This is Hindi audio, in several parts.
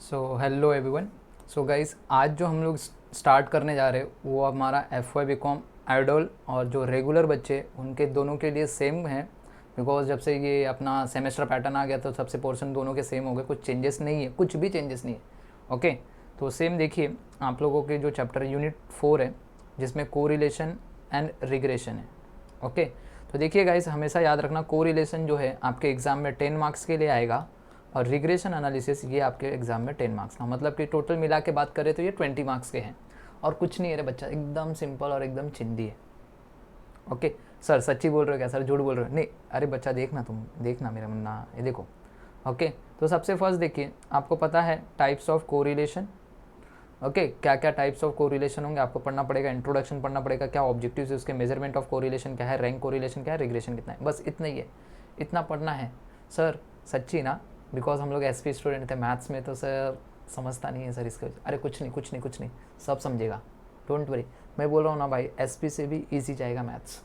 So hello everyone. So guys, आज जो हम लोग स्टार्ट करने जा रहे हैं वो हमारा F Y B com IDOL और जो रेगुलर बच्चे उनके दोनों के लिए सेम है। बिकॉज जब से ये अपना सेमेस्टर पैटर्न आ गया तो सबसे पोर्शन दोनों के सेम हो गए, कुछ चेंजेस नहीं है, कुछ भी चेंजेस नहीं है। ओके, तो सेम देखिए आप लोगों के जो चैप्टर यूनिट 4 है जिसमें कोरिलेशन एंड रिग्रेशन है। ओके, तो देखिए गाइस, हमेशा याद रखना कोरिलेशन जो है आपके एग्ज़ाम में 10 मार्क्स के लिए आएगा और रिग्रेशन एनालिसिस ये आपके एग्जाम में 10 मार्क्स का, मतलब कि टोटल मिला के बात करें तो ये 20 मार्क्स के हैं और कुछ नहीं है रे बच्चा, एकदम सिंपल और एकदम चिंदी है। ओके सर, सच्ची बोल रहे हो क्या सर, झूठ बोल रहे हो? नहीं, अरे बच्चा देखना, तुम देखना मेरा मुन्ना, ये देखो। ओके, तो सबसे फर्स्ट देखिए, आपको पता है टाइप्स ऑफ कोरिलेशन। ओके, क्या क्या टाइप्स ऑफ कोरिलेशन होंगे आपको पढ़ना पड़ेगा, इंट्रोडक्शन पढ़ना पड़ेगा, क्या ऑब्जेक्टिव्स है उसके, मेजरमेंट ऑफ कोरिलेशन क्या है, रैंक कोरिलेशन क्या है, रिग्रेशन कितना है, बस इतना ही है, इतना पढ़ना है। सर सच्ची ना, बिकॉज हम लोग एसपी स्टूडेंट थे, मैथ्स में तो सर समझता नहीं है सर इसके। अरे कुछ नहीं कुछ नहीं कुछ नहीं, सब समझेगा, डोंट वरी। मैं बोल रहा हूँ ना भाई, एसपी से भी इजी जाएगा मैथ्स,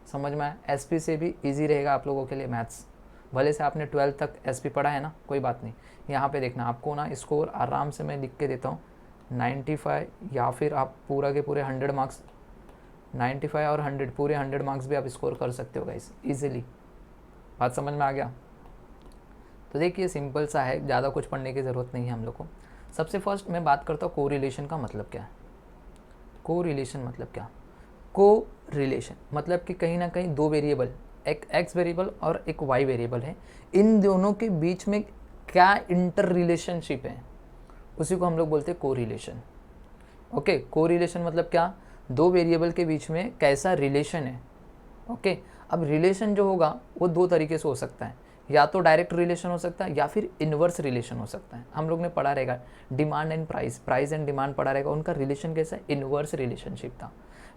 समझ में आया? एसपी से भी इजी रहेगा आप लोगों के लिए मैथ्स। भले से आपने 12th तक एसपी पढ़ा है ना, कोई बात नहीं। यहाँ पे देखना, आपको ना स्कोर आराम से मैं लिख के देता हूँ 95, या फिर आप पूरा के पूरे 100 मार्क्स, 95 और 100, पूरे 100 मार्क्स भी आप स्कोर कर सकते हो गाइस ईजिली। बात समझ में आ गया? तो देखिए सिंपल सा है, ज़्यादा कुछ पढ़ने की ज़रूरत नहीं है हम लोग को। सबसे फर्स्ट मैं बात करता हूँ कोरिलेशन का मतलब क्या है। कोरिलेशन मतलब क्या? को रिलेशन मतलब कि कहीं ना कहीं दो वेरिएबल, एक एक्स वेरिएबल और एक वाई वेरिएबल है, इन दोनों के बीच में क्या इंटर रिलेशनशिप है, उसी को हम लोग बोलते हैं कोरिलेशन। ओके, कोरिलेशन मतलब क्या? दो वेरिएबल के बीच में कैसा रिलेशन है। ओके, अब रिलेशन जो होगा वो दो तरीके से हो सकता है, या तो डायरेक्ट रिलेशन हो सकता है या फिर इन्वर्स रिलेशन हो सकता है। हम लोग ने पढ़ा रहेगा demand and price, price and demand पढ़ा रहेगा, उनका रिलेशन कैसा है? इन्वर्स रिलेशनशिप था।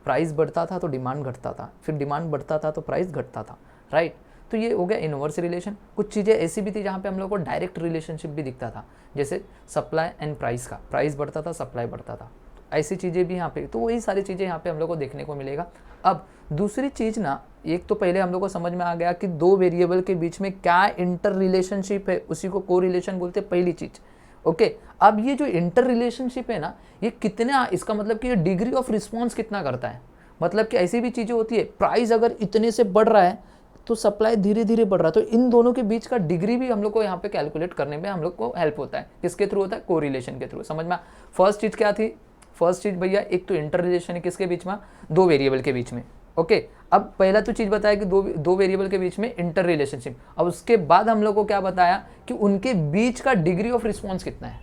प्राइस बढ़ता था तो डिमांड घटता था, फिर डिमांड बढ़ता था तो प्राइस घटता था, राइट? तो ये हो गया इन्वर्स रिलेशन। कुछ चीज़ें ऐसी भी थी जहाँ पे हम लोग को डायरेक्ट रिलेशनशिप भी दिखता था, जैसे सप्लाई एंड प्राइस का, प्राइस बढ़ता था सप्लाई बढ़ता था, ऐसी चीज़ें भी यहाँ पे। तो वही सारी चीज़ें यहाँ पे हम लोग को देखने को मिलेगा। अब दूसरी चीज़ ना, एक तो पहले हम लोग को समझ में आ गया कि दो वेरिएबल के बीच में क्या इंटर रिलेशनशिप है, उसी को कोरिलेशन बोलते हैं, पहली चीज़। ओके, अब ये जो इंटर रिलेशनशिप है ना, ये कितना, इसका मतलब कि ये डिग्री ऑफ रिस्पॉन्स कितना करता है। मतलब कि ऐसी भी चीज़ें होती है, प्राइस अगर इतने से बढ़ रहा है तो सप्लाई धीरे धीरे बढ़ रहा है, तो इन दोनों के बीच का डिग्री भी हम लोग को यहाँ पे कैलकुलेट करने में हम लोग को हेल्प होता है। किसके थ्रू होता है? कोरिलेशन के थ्रू। समझ में? फर्स्ट चीज़ क्या थी? फर्स्ट चीज़ भैया, एक तो इंटर रिलेशन है किसके बीच में? दो वेरिएबल के बीच में। ओके, अब पहला तो चीज़ बताया कि दो वेरिएबल के बीच में इंटर रिलेशनशिप। अब उसके बाद हम लोग को क्या बताया कि उनके बीच का डिग्री ऑफ रिस्पॉन्स कितना है।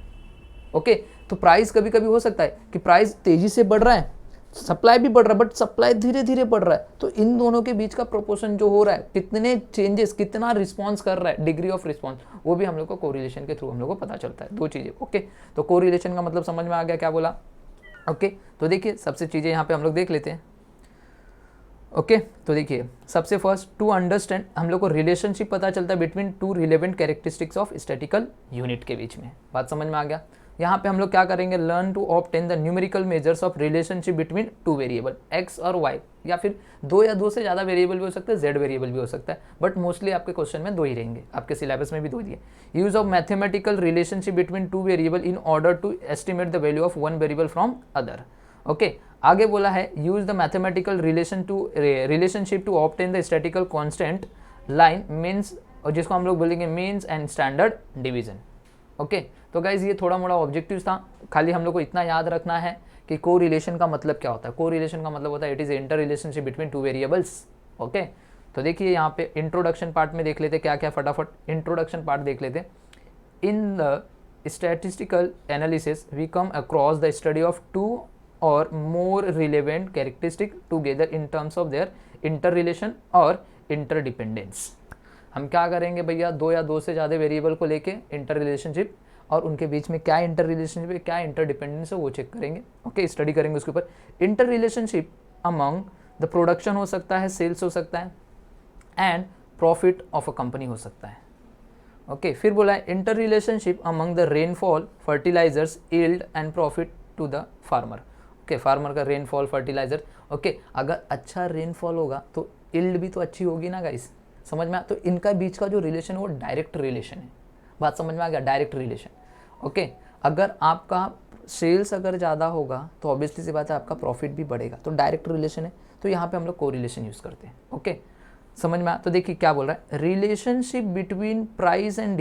ओके, तो प्राइस कभी कभी हो सकता है कि प्राइस तेजी से बढ़ रहा है, सप्लाई भी बढ़ रहा है, बट सप्लाई धीरे धीरे बढ़ रहा है, तो इन दोनों के बीच का प्रोपोर्शन जो हो रहा है, कितने चेंजेस, कितना रिस्पॉन्स कर रहा है, डिग्री ऑफ रिस्पॉन्स, वो भी हम लोग को कोरिलेशन के थ्रू हम लोग को पता चलता है। दो चीज़ें। ओके, तो कोरिलेशन का मतलब समझ में आ गया क्या बोला? ओके, तो देखिए सबसे चीज़ें यहाँ पे हम लोग देख लेते हैं। ओके, तो देखिए सबसे फर्स्ट, टू अंडरस्टैंड, हम लोग को रिलेशनशिप पता चलता है between two relevant characteristics of statistical unit के बीच में। बात समझ में आ गया? यहाँ पे हम लोग क्या करेंगे? Learn to obtain the numerical measures of relationship between two variable, x और वाई, या फिर दो या दो से ज़्यादा वेरिएबल भी हो सकते हैं, जेड वेरिएबल भी हो सकता है, बट मोस्टली आपके क्वेश्चन में दो ही रहेंगे, आपके सिलेबस में भी दो ही है। Use of mathematical relationship between two variable in order to estimate the value of one variable from other. Okay, आगे बोला है use the mathematical relationship to obtain the statical constant line means, और जिसको हम लोग बोलेंगे means and standard division. Okay, तो गाइज ये थोड़ा मोड़ा ऑब्जेक्टिव था, खाली हम लोग को इतना याद रखना है कि को रिलेशन का मतलब क्या होता है। को रिलेशन का मतलब होता है it is inter relationship between two variables. Okay, तो देखिए यहाँ पे इंट्रोडक्शन पार्ट में देख लेते क्या क्या, फटाफट इंट्रोडक्शन पार्ट देख लेते। In the statistical analysis we come across the study of two or more relevant characteristic together in terms of their interrelation और इंटरडिपेंडेंस। हम क्या करेंगे भैया? दो या दो से ज़्यादा वेरिएबल को लेके इंटर रिलेशनशिप और उनके बीच में क्या इंटर रिलेशनशिप है, क्या इंटरडिपेंडेंस है, वो चेक करेंगे। ओके, स्टडी करेंगे उसके ऊपर। Inter relationship among the production हो सकता है, सेल्स हो सकता है, and profit of a company हो सकता है। ओके, फिर बोला है inter relationship among the rainfall, fertilizers, yield and profit to the farmer. Okay, farmer का रेनफॉल, फर्टिलाइजर। ओके, अगर अच्छा रेनफॉल होगा तो यील्ड भी तो अच्छी होगी ना गाइस, समझ में? तो इनका बीच का जो रिलेशन है वो डायरेक्ट रिलेशन है। बात समझ में आ गया? Direct relation. ओके, अगर आपका सेल्स अगर ज़्यादा होगा तो ऑब्वियसली सी बात है आपका प्रॉफिट भी बढ़ेगा, तो डायरेक्ट रिलेशन है, तो यहाँ पे हम लोग कोरिलेशन यूज़ करते हैं। ओके, समझ में आया? तो देखिए क्या बोल रहा है, relationship between price and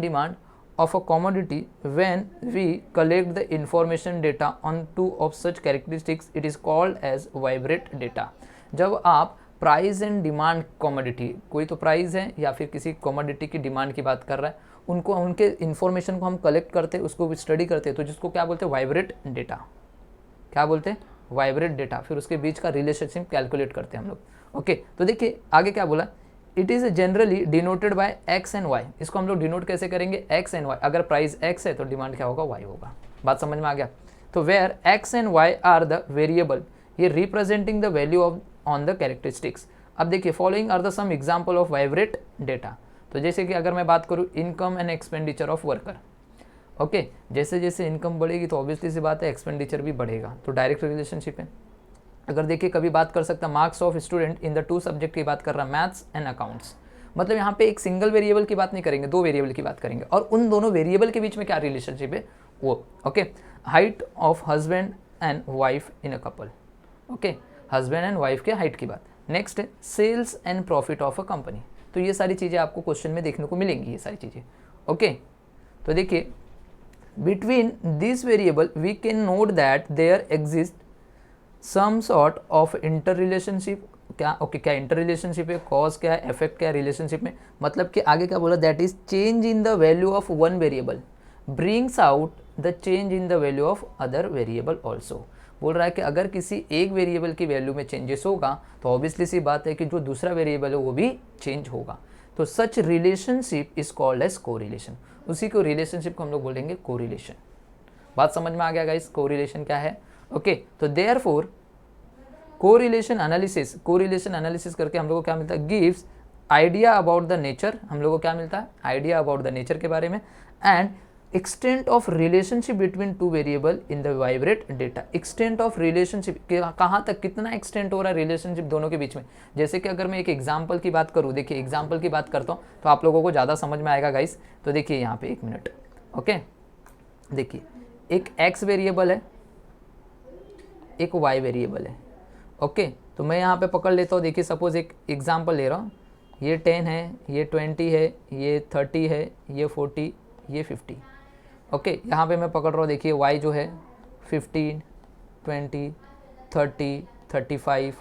demand of a commodity when we collect the information data on two of such characteristics it is called as vibrate data। जब आप प्राइस एंड डिमांड कॉमोडिटी, कोई तो प्राइस है या फिर किसी कॉमोडिटी की डिमांड की बात कर रहा है, उनको उनके इन्फॉर्मेशन को हम कलेक्ट करते हैं, उसको स्टडी करते हैं, तो जिसको क्या बोलते हैं, वाइब्रेट डेटा। क्या बोलते हैं, वाइब्रेट डेटा। फिर उसके बीच का रिलेशनशिप कैलकुलेट करते हैं हम लोग। ओके, तो देखिए आगे क्या बोला, it is generally denoted by x and y. इसको हम लोग डिनोट कैसे करेंगे, एक्स एंड वाई। अगर प्राइस एक्स है तो डिमांड क्या होगा, वाई होगा। बात समझ में आ गया? तो where x and y are the variable, ये representing the value of on the characteristics. अब देखिए, following are the some example of bivariate data. तो जैसे कि अगर मैं बात करूँ income and expenditure of worker. Okay, जैसे जैसे इनकम बढ़ेगी तो ऑब्वियसली सी बात है एक्सपेंडिचर भी बढ़ेगा, तो डायरेक्ट रिलेशनशिप है। अगर देखिए कभी बात कर सकता marks of student in the two subject की बात कर रहा, मैथ्स एंड अकाउंट्स। मतलब यहाँ पे एक सिंगल वेरिएबल की बात नहीं करेंगे, दो वेरिएबल की बात करेंगे, और उन दोनों वेरिएबल के बीच में क्या रिलेशनशिप है वो। Okay, height of husband and wife in a couple. Okay, husband and wife के हाइट की बात। नेक्स्ट है sales and profit of a company. तो ये सारी चीज़ें आपको क्वेश्चन में देखने को मिलेंगी, ये सारी चीज़ें। ओके, तो देखिए between this variable we can note that there exist some sort of inter relationship. क्या ओके, क्या इंटर रिलेशनशिप है, कॉज क्या है, इफेक्ट क्या है रिलेशनशिप में। मतलब कि आगे क्या बोला, that is change in the value of one variable brings out the change in the value of other variable also. बोल रहा है कि अगर किसी एक वेरिएबल की वैल्यू में चेंजेस होगा तो ऑब्वियसली सी बात है कि जो दूसरा वेरिएबल है वो भी चेंज होगा। तो such relationship is called as correlation. उसी को रिलेशनशिप को हम लोग बोलेंगे कोरिलेशन। बात समझ में आ गया गाइस, कोरिलेशन क्या है। ओके, तो देयरफॉर कोरिलेशन एनालिसिस करके हम लोग को क्या मिलता है, gives idea about the nature. हम लोग को क्या मिलता है, आइडिया अबाउट द नेचर के बारे में, and extent of relationship between two variable in the vibrate data. Extent of relationship कहाँ तक, कितना एक्सटेंट हो रहा है रिलेशनशिप दोनों के बीच में। जैसे कि अगर मैं एक एग्जाम्पल की बात करूँ, देखिए एग्जाम्पल की बात करता हूँ तो आप लोगों को ज़्यादा समझ में आएगा गाइस। तो देखिए यहाँ पे एक मिनट। ओके, देखिए एक एक्स वेरिएबल है, एक वाई वेरिएबल है। ओके, तो मैं यहाँ पे पकड़ लेता हूँ। देखिए सपोज एक एग्जांपल ले रहा हूँ, ये 10 है, ये 20 है, ये 30 है, ये 40, ये 50। ओके, यहाँ पे मैं पकड़ रहा हूँ, देखिए y जो है 15, 20, 30, 35,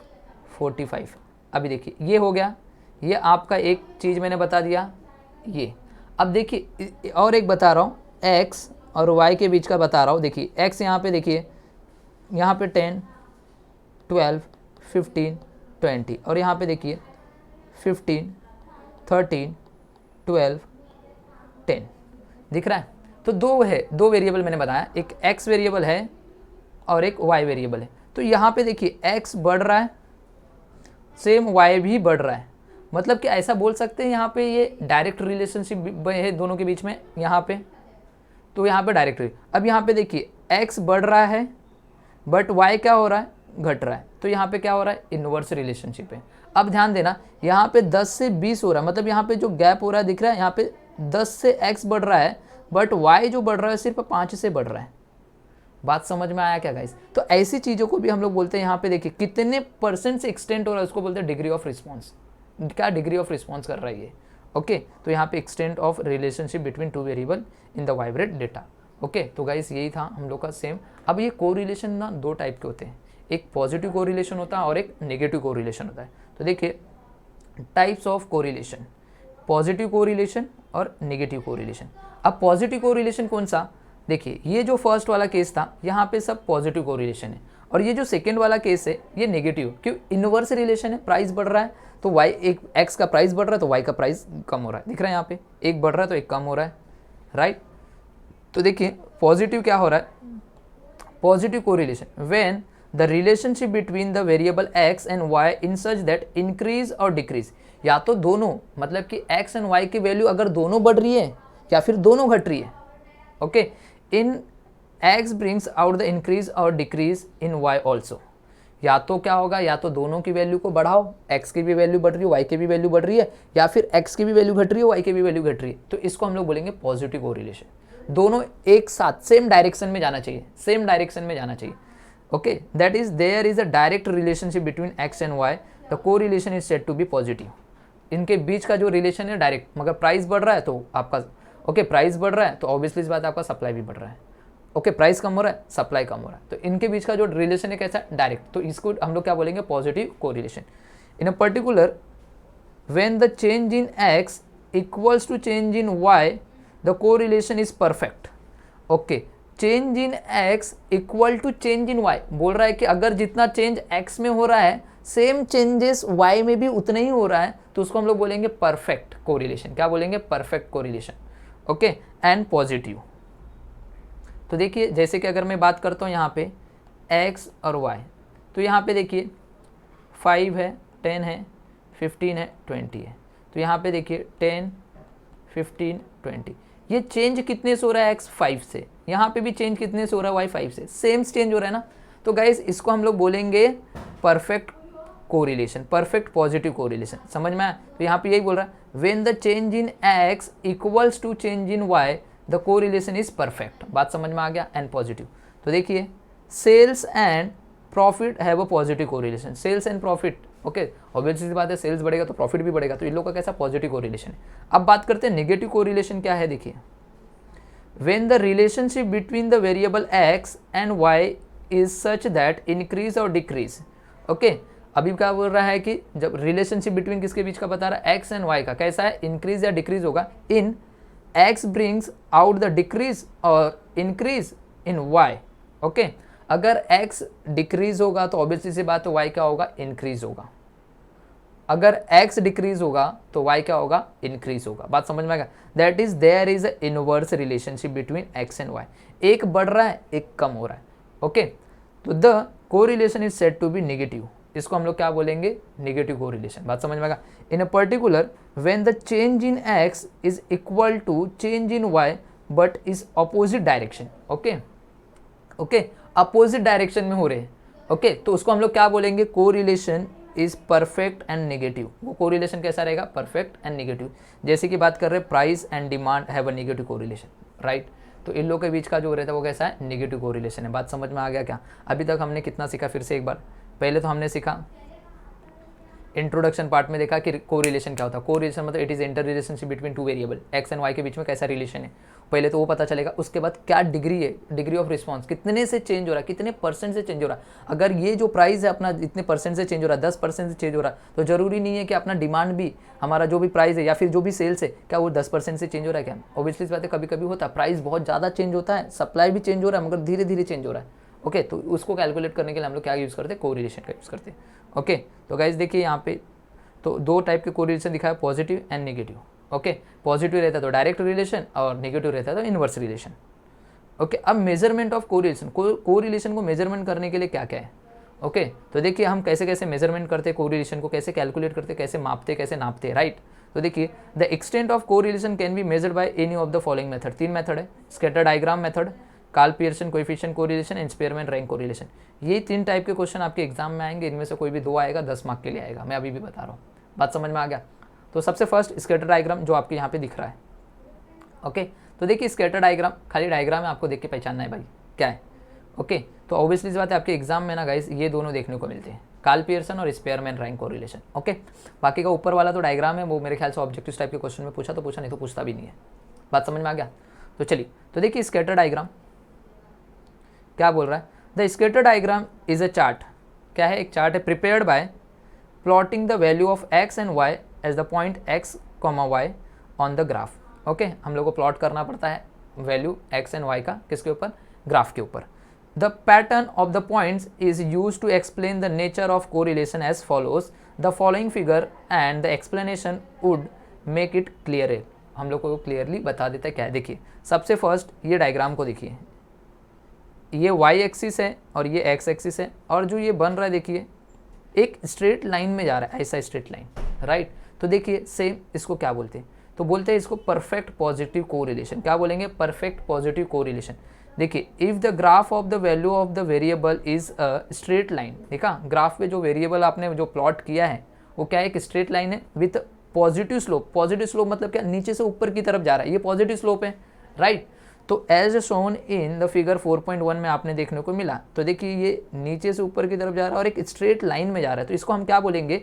45। अभी देखिए ये हो गया, ये आपका एक चीज़ मैंने बता दिया ये। अब देखिए और एक बता रहा हूँ, x और y के बीच का बता रहा हूँ। देखिए x यहाँ पे, देखिए यहाँ पे 10, 12, 15, 20, और यहाँ पे देखिए 15, 13, 12, 10 दिख रहा है। तो दो वेरिएबल मैंने बताया, एक x वेरिएबल है और एक y वेरिएबल है। तो यहाँ पे देखिए x बढ़ रहा है, सेम y भी बढ़ रहा है। मतलब कि ऐसा बोल सकते हैं यहाँ पे ये डायरेक्ट रिलेशनशिप है दोनों के बीच में यहाँ पे। तो यहाँ पे डायरेक्ट, अब यहाँ पे देखिए x बढ़ रहा है बट y क्या हो रहा है, घट रहा है। तो यहाँ पे क्या हो रहा है, इनवर्स रिलेशनशिप है। अब ध्यान देना, यहाँ पे 10 से 20 हो रहा है, मतलब यहाँ पे जो गैप हो रहा है दिख रहा है, यहाँ पे 10 से x बढ़ रहा है बट y जो बढ़ रहा है सिर्फ 5 से बढ़ रहा है। बात समझ में आया क्या गाइस? तो ऐसी चीज़ों को भी हम लोग बोलते हैं, यहाँ पे देखिए कितने परसेंट से एक्सटेंड हो रहा है उसको बोलते हैं डिग्री ऑफ रिस्पॉन्स। क्या डिग्री ऑफ रिस्पॉन्स कर रहा है ये। ओके, तो यहाँ पे extent of relationship between two variable in the vibrate data. Okay, तो गाइस यही था हम लोग का सेम। अब ये कोरिलेशन ना दो टाइप के होते हैं, एक पॉजिटिव कोरिलेशन होता है और एक नेगेटिव कोरिलेशन होता है। तो देखिए types of correlation, positive correlation और नेगेटिव कोरिलेशन। अब पॉजिटिव कोरिलेशन कौन सा, देखिए ये जो फर्स्ट वाला केस था यहाँ पे सब पॉजिटिव कोरिलेशन है, और ये जो सेकेंड वाला केस है ये नेगेटिव। क्यों, इनवर्स रिलेशन है, प्राइस बढ़ रहा है तो y, एक x का प्राइस बढ़ रहा है तो y का प्राइस कम हो रहा है। दिख रहा है यहाँ पे, एक बढ़ रहा है तो एक कम हो रहा है, राइट। तो देखिए पॉजिटिव क्या हो रहा है, positive correlation when the relationship between the variable x and y in such that increase और डिक्रीज। या तो दोनों, मतलब कि x एंड y की वैल्यू अगर दोनों बढ़ रही है या फिर दोनों घट रही है। Okay, in x brings out the increase और डिक्रीज इन y ऑल्सो। या तो क्या होगा, या तो दोनों की वैल्यू को बढ़ाओ, x की भी वैल्यू बढ़ रही है, y की भी वैल्यू बढ़ रही है, या फिर x की भी वैल्यू घट रही है, y की भी वैल्यू घट रही है, तो इसको हम लोग बोलेंगे पॉजिटिव कोरिलेशन। दोनों एक साथ सेम डायरेक्शन में जाना चाहिए, सेम डायरेक्शन में जाना चाहिए। Okay, that is there is a direct relationship between x and y, the correlation is said to be positive. इनके बीच का जो रिलेशन है डायरेक्ट, मगर प्राइस बढ़ रहा है तो आपका प्राइस बढ़ रहा है तो ऑब्वियसली इस बात आपका सप्लाई भी बढ़ रहा है। प्राइस कम हो रहा है, सप्लाई कम हो रहा है, तो इनके बीच का जो रिलेशन है कैसा, डायरेक्ट, तो इसको हम लोग क्या बोलेंगे, positive correlation. In a particular when the change in x equals to change in y, the correlation is perfect. Okay, change in x equal to change in y, बोल रहा है कि अगर जितना चेंज x में हो रहा है सेम चेंजेस y में भी उतना ही हो रहा है, तो उसको हम लोग बोलेंगे परफेक्ट कोरिलेशन। क्या बोलेंगे, perfect correlation. Okay, and positive. तो देखिए जैसे कि अगर मैं बात करता हूँ यहाँ पे x और y, तो यहाँ पे देखिए 5 है, 10 है, 15 है, 20 है, तो यहाँ पे देखिए 10, 15, 20, ये चेंज कितने से हो रहा है, x 5 से, यहाँ पे भी चेंज कितने से हो रहा है, y 5 से, सेम चेंज हो रहा है ना। तो गाइस इसको हम लोग बोलेंगे perfect correlation, perfect positive correlation. समझ में आया? तो यहाँ पे यही बोल रहा है when the change in x equals to change in y, the correlation is perfect. बात समझ में आ गया, एंड पॉजिटिव। तो देखिए sales and profit have a positive correlation, sales and profit. Okay, obviously बात है, सेल्स बढ़ेगा तो प्रॉफिट भी बढ़ेगा, तो इन लोगों का कैसा पॉजिटिव कोरिलेशन है। अब बात करते हैं नेगेटिव कोरिलेशन क्या है। देखिए when the relationship between the variable x and y is such that increase और डिक्रीज। ओके, अभी क्या बोल रहा है कि जब रिलेशनशिप बिटवीन किसके बीच का बता रहा है, x एंड y का, कैसा है, इंक्रीज या डिक्रीज होगा, इन x brings out the decrease और इंक्रीज इन y। ओके, अगर x डिक्रीज होगा तो ऑब्वियसली सी बात है y क्या होगा, इंक्रीज होगा। अगर x डिक्रीज होगा तो y क्या होगा, इंक्रीज होगा। बात समझ में आ गया? That is there is a inverse relationship between x and y, एक बढ़ रहा है एक कम हो रहा है। ओके, तो the correlation is said to be negative, इसको हम लोग क्या बोलेंगे, नेगेटिव कोरिलेशन। बात समझ में आ गया? In a particular when the change in x is equal to change in y but is opposite direction. Okay, okay, opposite direction में हो रहे हैं। ओके, तो उसको हम लोग क्या बोलेंगे, correlation is perfect and negative. वो कोरिलेशन कैसा रहेगा, परफेक्ट एंड नेगेटिव। जैसे कि बात कर रहे हैं price and demand have a negative correlation, right. तो इन लोगों के बीच का जो रहता है वो कैसा है, नेगेटिव कोरिलेशन है। बात समझ में आ गया क्या? अभी तक हमने कितना सीखा, फिर से एक बार। पहले तो हमने सीखा इंट्रोडक्शन पार्ट में, देखा कि कोरिलेशन क्या होता है। कोरिलेशन मतलब it is inter relationship between two variable, X and Y के बीच में कैसा रिलेशन है, पहले तो वो पता चलेगा। उसके बाद क्या डिग्री है, डिग्री ऑफ रिस्पॉन्स, कितने से चेंज हो रहा है, कितने परसेंट से चेंज हो रहा है। अगर ये जो प्राइस है अपना इतने परसेंट से चेंज हो रहा है, 10% से चेंज हो रहा है, तो जरूरी नहीं है कि अपना डिमांड भी, हमारा जो भी प्राइस है या फिर जो भी सेल्स है, क्या वो 10% से चेंज हो रहा है क्या? ऑब्वियसली बात है, कभी कभी होता है प्राइस बहुत ज़्यादा चेंज होता है, सप्लाई भी चेंज हो रहा है, मगर धीरे धीरे चेंज हो रहा है। ओके, तो उसको कैलकुलेट करने के लिए हम लोग क्या यूज़ करते हैं, कोरिलेशन का यूज़ करते हैं। ओके, तो गाइज देखिए यहाँ पे तो दो टाइप के कोरिलेशन दिखाया, positive and negative. Okay, positive रहता है तो डायरेक्ट रिलेशन और नेगेटिव रहता है तो इनवर्स रिलेशन। ओके, अब मेजरमेंट ऑफ कोरिलेशन, कोरिलेशन को मेजरमेंट करने के लिए क्या क्या है। ओके, तो देखिए हम कैसे कैसे मेजरमेंट करते हैं कोरिलेशन को, कैसे कैलकुलेट करते, कैसे मापते, कैसे नापते, राइट। तो देखिए the extent of correlation can be measured by any of the following method. 3 method है, scatter diagram method, Karl Pearson coefficient correlation and Spearman rank correlation. ये 3 टाइप के क्वेश्चन आपके एग्जाम में आएंगे, इनमें से कोई भी 2 आएगा, 10 मार्क के लिए आएगा, मैं अभी भी बता रहा हूँ। बात समझ में आ गया? तो सबसे फर्स्ट स्कैटर डायग्राम जो आपके यहाँ पे दिख रहा है। ओके, तो देखिए स्कैटर डायग्राम खाली डायग्राम है, आपको देख के पहचानना है भाई क्या है। ओके, तो ऑब्वियसली इस बात है आपके एग्जाम में ना गाइस ये दोनों देखने को मिलते हैं, कार्ल पियर्सन और स्पेयरमैन रैंक कोरिलेशन। ओके, बाकी का ऊपर वाला तो डायग्राम है, वो मेरे ख्याल से ऑब्जेक्टिव टाइप के क्वेश्चन में पूछा तो पूछा, नहीं तो पूछता भी नहीं है। बात समझ में आ गया? तो चलिए, तो देखिए स्कैटर डायग्राम क्या बोल रहा है। The scatter diagram is a chart, क्या है, एक चार्ट है, prepared by plotting the value of x and y as the point x, y on the graph. Okay, हम लोग को प्लॉट करना पड़ता है वैल्यू x एंड y का, किसके ऊपर, ग्राफ के ऊपर। The pattern of the points is use to explain the nature of correlation as follows. The following figure and the explanation would make it clear. हम लोग को क्लियरली बता देता है क्या है। देखिए सबसे फर्स्ट ये डायग्राम को देखिए, ये y एक्सिस है और ये x एक्सिस है, और जो ये बन रहा है देखिए एक स्ट्रेट लाइन में जा रहा है, ऐसा स्ट्रेट लाइन, राइट। तो देखिए सेम इसको क्या बोलते हैं, तो बोलते हैं इसको परफेक्ट पॉजिटिव कोरिलेशन। क्या बोलेंगे, परफेक्ट पॉजिटिव कोरिलेशन। देखिए if the graph of the value of the variable is a straight line, देखा ग्राफ पे जो वेरिएबल आपने जो प्लॉट किया है वो क्या है, एक स्ट्रेट लाइन है with positive slope. Positive slope मतलब क्या, नीचे से ऊपर की तरफ जा रहा है, ये पॉजिटिव स्लोप है, राइट। तो as shown in the figure 4.1 में आपने देखने को मिला, तो देखिए ये नीचे से ऊपर की तरफ जा रहा है और एक स्ट्रेट लाइन में जा रहा है, तो इसको हम क्या बोलेंगे,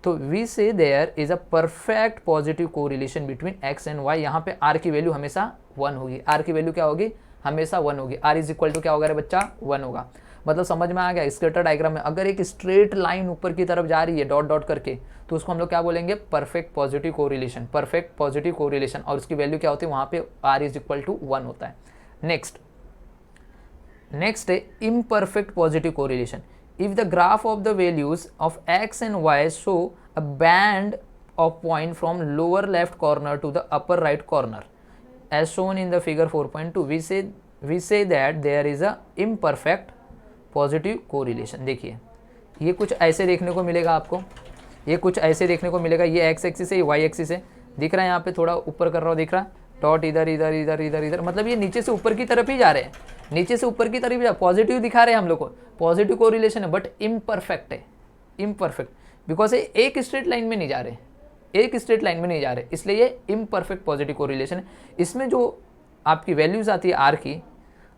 तो we say there is a perfect positive correlation between x and Y. यहाँ पे आर की वैल्यू हमेशा 1 होगी, आर की वैल्यू क्या होगी, हमेशा 1 होगी। आर इज इक्वल टू क्या होगा रे बच्चा, 1 होगा। मतलब समझ में आ गया, स्केटर डायग्राम में अगर एक स्ट्रेट लाइन ऊपर की तरफ जा रही है डॉट डॉट करके, तो उसको हम लोग क्या बोलेंगे, perfect positive correlation, perfect positive correlation, और उसकी वैल्यू क्या होती है, वहाँ पे आर इज इक्वल टू 1 होता है। नेक्स्ट है imperfect positive correlation. If the graph of the values of x and y show a band of point from lower left corner to the upper right corner as shown in the figure 4.2, we say that there is a imperfect positive correlation। देखिए ये कुछ ऐसे देखने को मिलेगा आपको, ये कुछ ऐसे देखने को मिलेगा, ये एक्स एक्सिस है, ये वाई एक्सिस है, दिख रहा है यहाँ पे थोड़ा ऊपर कर रहा हूँ, दिख रहा है डॉट इधर इधर इधर इधर इधर, मतलब ये नीचे से ऊपर की तरफ ही जा रहे हैं, नीचे से ऊपर की तरफ जा, पॉजिटिव दिखा रहे हैं हम लोग को, पॉजिटिव कोरिलेशन है, बट इम्परफेक्ट है, इम्परफेक्ट बिकॉज ये एक स्ट्रेट लाइन में नहीं जा रहे, एक स्ट्रेट लाइन में नहीं जा रहे, इसलिए ये इम्परफेक्ट पॉजिटिव कोरिलेशन है। इसमें जो आपकी वैल्यूज आती है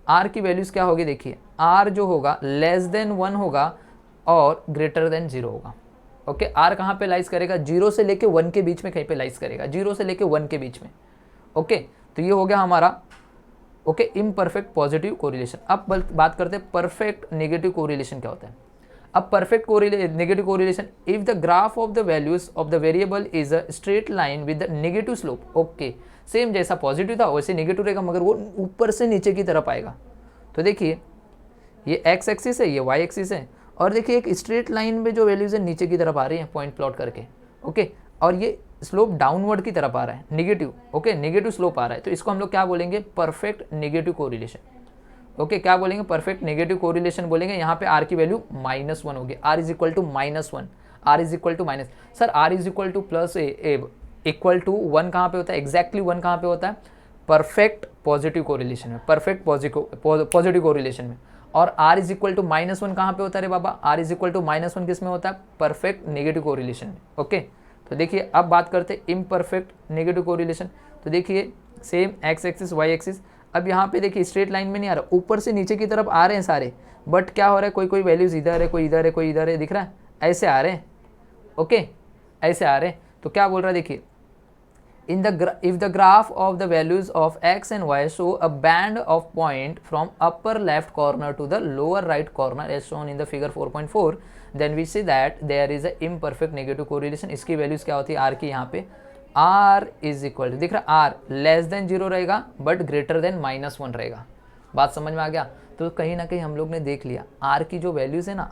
आर की वैल्यूज क्या होगी, देखिए आर जो होगा लेस देन 1 होगा और ग्रेटर देन 0 होगा। ओके, आर कहाँ पे लाइज करेगा, 0 से लेके 1 के बीच में कहीं पे लाइज करेगा, 0 से लेके 1 के बीच में। ओके, तो ये हो गया हमारा ओके इम्परफेक्ट पॉजिटिव कोरिलेशन। अब बात करते हैं परफेक्ट नेगेटिव कोरिलेशन क्या होता है। अब perfect negative correlation, if the graph of the values of the variable is a straight line with negative slope. Okay, same जैसा पॉजिटिव था वैसे नेगेटिव रहेगा, मगर वो ऊपर से नीचे की तरफ आएगा। तो देखिए ये एक्स एक्सिस है, ये वाई एक्सिस है, और देखिए एक स्ट्रेट लाइन में जो वैल्यूज है नीचे की तरफ आ रही है पॉइंट प्लॉट करके। ओके, और ये स्लोप डाउनवर्ड की तरफ आ रहा है, नेगेटिव। ओके, नेगेटिव स्लोप आ रहा है, तो इसको हम लोग क्या बोलेंगे, परफेक्ट नेगेटिव कोरिलेशन। ओके, क्या बोलेंगे, परफेक्ट नेगेटिव कोरिलेशन बोलेंगे। यहाँ पे आर की वैल्यू -1 होगी, R is equal to -1, R is equal to minus, sir R is equal to plus equal to 1 कहाँ पे होता है, एग्जैक्टली 1 कहाँ पे होता है, परफेक्ट पॉजिटिव कोरिलेशन में, परफेक्ट पॉजिटिव कोरिलेशन में। और आर इज इक्वल टू -1 कहाँ पे होता है रे बाबा, आर इज इक्वल टू -1 किस में होता है, परफेक्ट नेगेटिव कोरिलेशन में। ओके, तो देखिए अब बात करते हैं इम्परफेक्ट नेगेटिव कोरिलेशन। तो देखिए same X axis Y axis, अब यहाँ पे देखिए स्ट्रेट लाइन में नहीं आ रहा, ऊपर से नीचे की तरफ आ रहे हैं सारे, बट क्या हो रहा है, कोई कोई वैल्यूज इधर है, कोई इधर है, कोई इधर है, दिख रहा है, ऐसे आ रहे हैं। ओके, ऐसे आ रहे हैं, तो क्या बोल रहा है देखिए, if the graph of the values of x and y show a band of point from upper left corner to the lower right corner as shown in the figure 4.4, then we say that there is a imperfect negative correlation। इसकी वैल्यूज क्या होती है r की, यहाँ पे r इज इक्वल टू, दिख रहा r लेस देन 0 रहेगा बट ग्रेटर देन -1 रहेगा। बात समझ में आ गया। तो कहीं ना कहीं हम लोग ने देख लिया r की जो वैल्यूज है ना,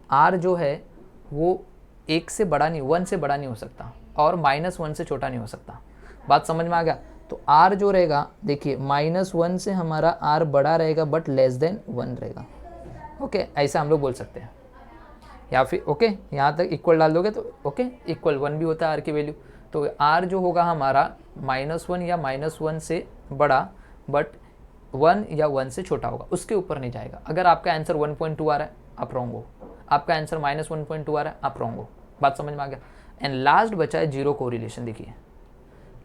r जो है वो 1 से बड़ा नहीं, 1 से बड़ा नहीं हो सकता, और -1 से छोटा नहीं हो सकता। बात समझ में आ गया। तो r जो रहेगा देखिए -1 से हमारा r बड़ा रहेगा बट लेस देन 1 रहेगा। ओके, ऐसा हम लोग बोल सकते हैं, या फिर ओके यहाँ तक इक्वल डाल दोगे तो ओके इक्वल 1 भी होता है r की वैल्यू। तो r जो होगा हमारा -1 या -1 से बड़ा बट 1 या 1 से छोटा होगा, उसके ऊपर नहीं जाएगा। अगर आपका आंसर 1.2 आ रहा है आप रॉन्ग हो, आपका आंसर -1.2 आ रहा है आप रॉन्ग हो। बात समझ में आ गया। एंड लास्ट बचा है जीरो कोरिलेशन। देखिए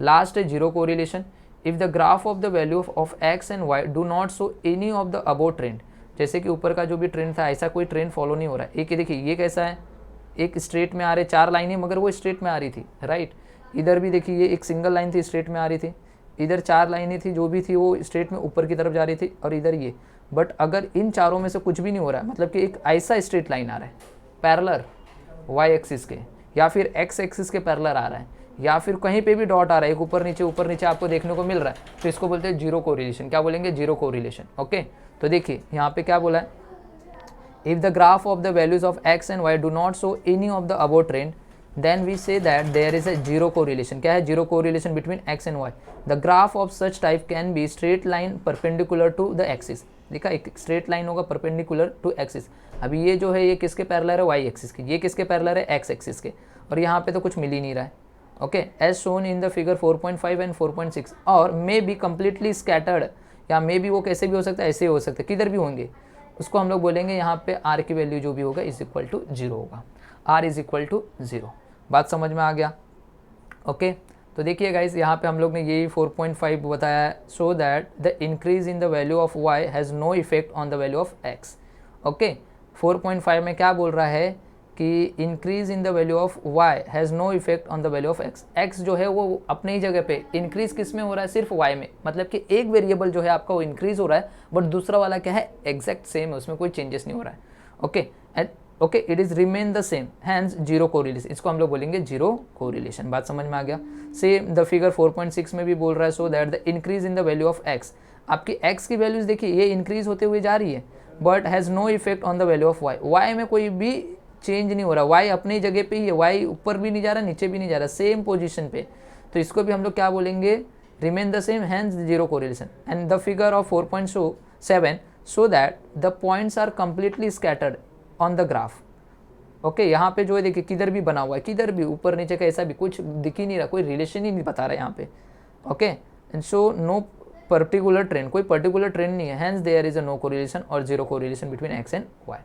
लास्ट है zero correlation, if the graph of the value of X and Y do not show any of the above trend. जैसे कि ऊपर का जो भी ट्रेंड था ऐसा कोई ट्रेंड फॉलो नहीं हो रहा है। एक देखिए ये कैसा है, एक स्ट्रेट में आ रहे 4 लाइनें, मगर वो स्ट्रेट में आ रही थी, राइट। इधर भी देखिए ये एक सिंगल लाइन थी, स्ट्रेट में आ रही थी, इधर 4 लाइनें थी जो भी थी वो स्ट्रेट में ऊपर की तरफ जा रही थी, और इधर ये। बट अगर इन चारों में से कुछ भी नहीं हो रहा है, मतलब कि एक ऐसा स्ट्रेट लाइन आ रहा है पैरेलल वाई एक्सिस के, या फिर एक्स एक्सिस के पैरेलल आ रहा है, या फिर कहीं पे भी डॉट आ रहा है, एक ऊपर नीचे आपको देखने को मिल रहा है, तो इसको बोलते हैं जीरो कोरिलेशन। क्या बोलेंगे, जीरो कोरिलेशन। ओके, तो देखिए यहाँ पे क्या बोला है, if the graph of the values of X and Y do not show any of the above trend then we say that there is a zero correlation. क्या है, zero correlation between x and Y. The graph of such type can be straight line perpendicular to the axis. देखा, एक स्ट्रेट लाइन होगा परपेंडिकुलर टू एक्सिस। अभी ये जो है ये किसके पैरेलल है, वाई एक्सिस के, ये किसके पैरेलल है, एक्स एक्सिस के, और यहाँ पे तो कुछ मिल ही नहीं रहा है। Okay, as shown in the figure 4.5 and 4.6 और मे बी कम्प्लीटली स्कैटर्ड या मे बी वो कैसे भी हो सकता है, ऐसे ही हो सकता है, किधर भी होंगे, उसको हम लोग बोलेंगे यहाँ पे आर की वैल्यू जो भी होगा इज इक्वल टू 0 होगा, आर इज इक्वल टू 0। बात समझ में आ गया? ओके तो देखिए गाइस यहाँ पे हम लोग ने यही 4.5 बताया है, so that the increase in the value of y has no effect on the value of x। Okay 4.5 में क्या बोल रहा है कि increase in the value of y has no effect on the value of x। x जो है वो अपने ही जगह पे, इंक्रीज किस में हो रहा है, सिर्फ y में, मतलब कि एक वेरिएबल जो है आपका वो इंक्रीज हो रहा है, बट दूसरा वाला क्या है, एग्जैक्ट सेम है, उसमें कोई चेंजेस नहीं हो रहा है। Okay okay it is remain the same, hence zero correlation, इसको हम लोग बोलेंगे जीरो कोरिलेशन। बात समझ में आ गया? सेम द फिगर 4.6 में भी बोल रहा है, so that the increase in the value of x, आपकी x की वैल्यूज देखिए ये इंक्रीज होते हुए जा रही है, but has no effect on the value of y में कोई भी चेंज नहीं हो रहा, y अपनी जगह पे ही है, y ऊपर भी नहीं जा रहा नीचे भी नहीं जा रहा, सेम पोजिशन पे, तो इसको भी हम लोग क्या बोलेंगे, remain the same, hence zero correlation. And the figure of 4.7 so that the points are completely scattered on the graph. Okay यहाँ पे जो है देखिए किधर भी बना हुआ है, किधर भी ऊपर नीचे का ऐसा भी कुछ दिख ही नहीं रहा, कोई रिलेशन ही नहीं बता रहा है यहाँ पे। Okay and so no particular trend, कोई पर्टिकुलर ट्रेंड नहीं है, hence there is a no correlation or zero correlation between x and y.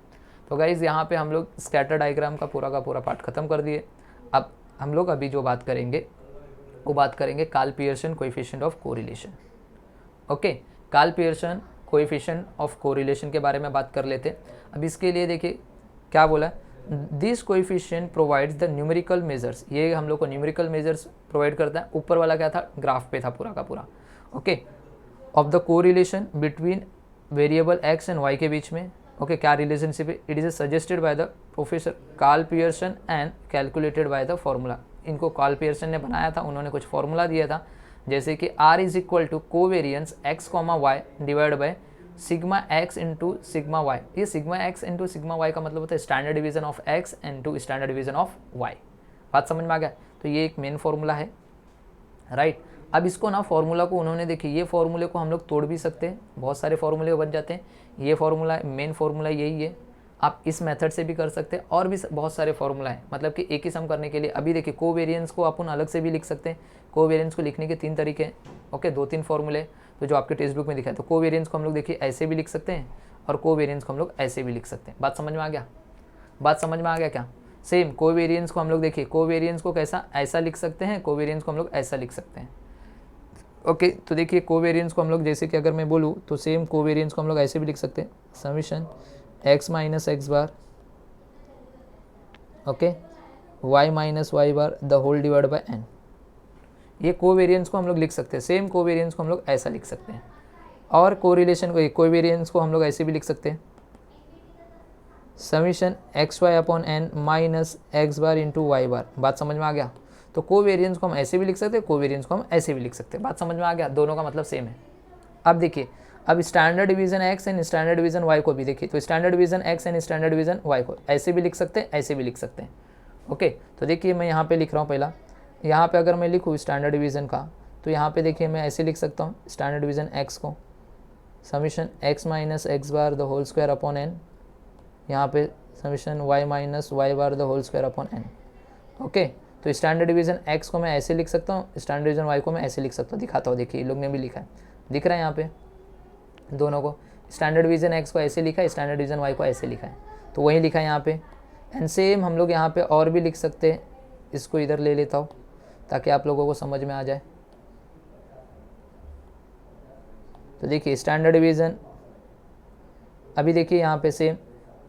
तो गाइज यहाँ पे हम लोग स्कैटर डायग्राम का पूरा पार्ट खत्म कर दिए। अब हम लोग अभी जो बात करेंगे वो बात करेंगे Karl Pearson coefficient of correlation. Okay Karl Pearson coefficient of correlation के बारे में बात कर लेते। अब इसके लिए देखिए क्या बोला है, this coefficient provides the numerical measures, ये हम लोग को न्यूमेरिकल मेजर्स प्रोवाइड करता है। ऊपर वाला क्या था, ग्राफ पे था पूरा का पूरा। Okay of the correlation between variable X and Y के बीच में। ओके क्या रिलेशनशिप है, it is suggested by the professor Karl Pearson and calculated by the formula. इनको कार्ल पियर्सन ने बनाया था, उन्होंने कुछ फॉर्मूला दिया था, जैसे कि R is equal to covariance x comma y divide by sigma x into sigma y. ये sigma x into sigma y का मतलब होता है standard division of x into standard division of y. बात समझ में आ गया? तो ये एक मेन फॉर्मूला है, राइट। अब इसको ना फॉर्मूला को उन्होंने देखिए, ये फॉर्मूले को हम लोग तोड़ भी सकते हैं, बहुत सारे फॉर्मूले बन जाते हैं। ये फॉर्मूला मेन फॉर्मूला यही है, आप इस मेथड से भी कर सकते हैं, और भी बहुत सारे फॉर्मूला हैं, मतलब कि एक ही सम करने के लिए। अभी देखिए कोवेरियंस को अपन अलग से भी लिख सकते हैं, कोवेरियंस को लिखने के 3 तरीके हैं। ओके 2-3 फॉर्मूले तो जो आपके टेक्स्ट बुक में दिखा है, तो कोवेरियंस को हम लोग देखिए ऐसे भी लिख सकते हैं और कोवेरियंस को हम लोग ऐसे भी लिख सकते हैं। बात समझ में आ गया? बात समझ में आ गया क्या? सेम कोवेरियंस को हम लोग देखिए, कोवेरियंस को कैसा ऐसा लिख सकते हैं, कोवेरियंस को हम लोग ऐसा लिख सकते हैं। ओके तो देखिए कोवेरियंस को हम लोग जैसे कि अगर मैं बोलूँ तो सेम कोवेरियंस को हम लोग ऐसे भी लिख सकते हैं, summation x minus x bar, okay y minus Y bar the whole divide by n। ये कोवेरियंस को हम लोग लिख सकते हैं, सेम कोवेरियंस को हम लोग ऐसा लिख सकते हैं। और कोरिलेशन को, कोवेरियंस को हम लोग ऐसे भी लिख सकते हैं, summation x y upon N minus x bar into y bar. बात समझ में आ गया? तो कोवेरियंस को हम ऐसे भी लिख सकते हैं, कोवेरियंस को हम ऐसे भी लिख सकते हैं। बात समझ में आ गया? दोनों का मतलब सेम है। अब देखिए, अब standard division X and standard division Y को भी देखिए, तो standard division X and standard division Y को ऐसे भी लिख सकते हैं, ऐसे भी लिख सकते हैं। ओके तो देखिए मैं यहाँ पे लिख रहा हूँ, पहला यहाँ पे अगर मैं लिखूँ स्टैंडर्ड डिवीजन का, तो यहाँ पे देखिए मैं ऐसे लिख सकता हूँ स्टैंडर्ड डिवीजन एक्स को summation X minus x bar the whole square upon N, यहाँ पे summation Y minus Y bar the whole square upon N. Okay तो स्टैंडर्ड डिवीजन एक्स को मैं ऐसे लिख सकता हूँ, स्टैंडर्ड डिवीजन वाई को मैं ऐसे लिख सकता हूँ। दिखाता हूँ, देखिए लोग ने भी लिखा है, दिख रहा है यहाँ पे दोनों को, स्टैंडर्ड डिवीजन एक्स को ऐसे लिखा है, स्टैंडर्ड डिवीजन वाई को ऐसे लिखा है, तो वही लिखा है यहाँ पे। एंड सेम हम लोग यहाँ पे और भी लिख सकते हैं, इसको इधर ले लेता हूँ ताकि आप लोगों को समझ में आ जाए। तो देखिए स्टैंडर्ड डिवीज़न, अभी देखिए यहाँ पे सेम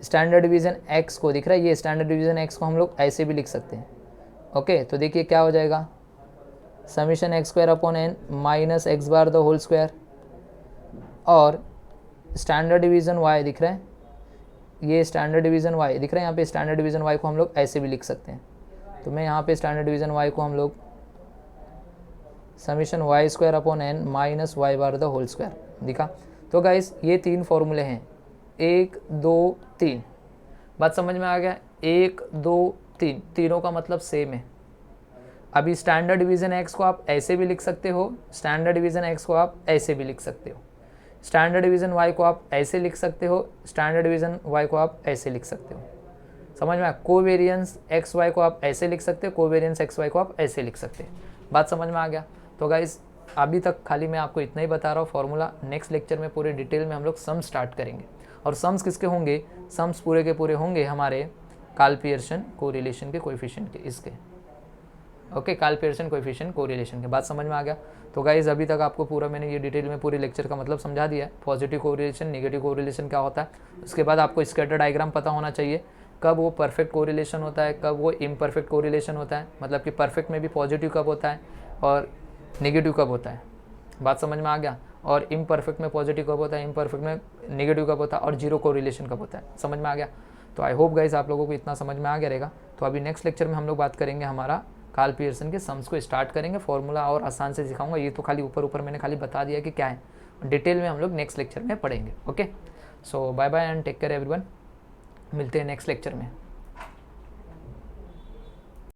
स्टैंडर्ड डिवीज़न एक्स को दिख रहा है, ये स्टैंडर्ड डिवीज़न एक्स को हम लोग ऐसे भी लिख सकते हैं। ओके तो देखिए क्या हो जाएगा, summation X square upon N minus x bar the whole square, और स्टैंडर्ड डिवीज़न वाई दिख रहा है, ये स्टैंडर्ड डिवीज़न वाई दिख रहा है यहाँ पे, स्टैंडर्ड डिवीज़न वाई को हम लोग ऐसे भी लिख सकते हैं। तो मैं यहाँ पे स्टैंडर्ड डिवीज़न वाई को हम लोग summation Y square upon N minus Y bar the whole square दिखा। तो गाइस ये 3 फॉर्मूले हैं, 1 2 3। बात समझ में आ गया? 1 2 3 तीनों का मतलब सेम है। अभी स्टैंडर्ड डिवीज़न एक्स को आप ऐसे भी लिख सकते हो, स्टैंडर्ड डिवीज़न एक्स को आप ऐसे भी लिख सकते हो, स्टैंडर्ड डिवीज़न वाई को आप ऐसे लिख सकते हो, स्टैंडर्ड डिवीज़न वाई को आप ऐसे लिख सकते हो। समझ में आया? कोवेरियंस एक्स वाई को आप ऐसे लिख सकते हो, कोवेरियंस एक्स वाई को आप ऐसे लिख सकते हैं। बात समझ में आ गया? तो गाइस अभी तक खाली मैं आपको इतना ही बता रहा हूँ फॉर्मूला। नेक्स्ट लेक्चर में पूरे डिटेल में हम लोग सम स्टार्ट करेंगे, और सम्स किसके होंगे, सम्स पूरे के पूरे होंगे हमारे कार्ल पियर्सन कोरिलेशन के कोएफिशिएंट के, इसके। Okay, Karl Pearson coefficient correlation के, बात समझ में आ गया। तो गाइज अभी तक आपको पूरा मैंने ये डिटेल में पूरे लेक्चर का मतलब समझा दिया है। पॉजिटिव कोरिलेशन, नेगेटिव कोरिलेशन क्या होता है, उसके बाद आपको स्कैटर डायग्राम पता होना चाहिए, कब वो परफेक्ट कोरिलेशन होता है, कब वो इम्परफेक्ट कोरिलेशन होता है, मतलब कि परफेक्ट में भी पॉजिटिव कब होता है और नेगेटिव कब होता है, बात समझ में आ गया। और इम्परफेक्ट में पॉजिटिव कब होता है, इम्परफेक्ट में नेगेटिव कब होता है, और जीरो कोरिलेशन कब होता है, समझ में आ गया। तो आई होप गाइज आप लोगों को इतना समझ में आ गया रहेगा। तो अभी नेक्स्ट लेक्चर में हम लोग बात करेंगे हमारा कार्ल पियर्सन के सम्स को स्टार्ट करेंगे, फॉर्मूला और आसान से सिखाऊंगा। ये तो खाली ऊपर ऊपर मैंने खाली बता दिया कि क्या है, डिटेल में हम लोग नेक्स्ट लेक्चर में पढ़ेंगे। Okay, so bye bye and take care everyone, मिलते हैं नेक्स्ट लेक्चर में।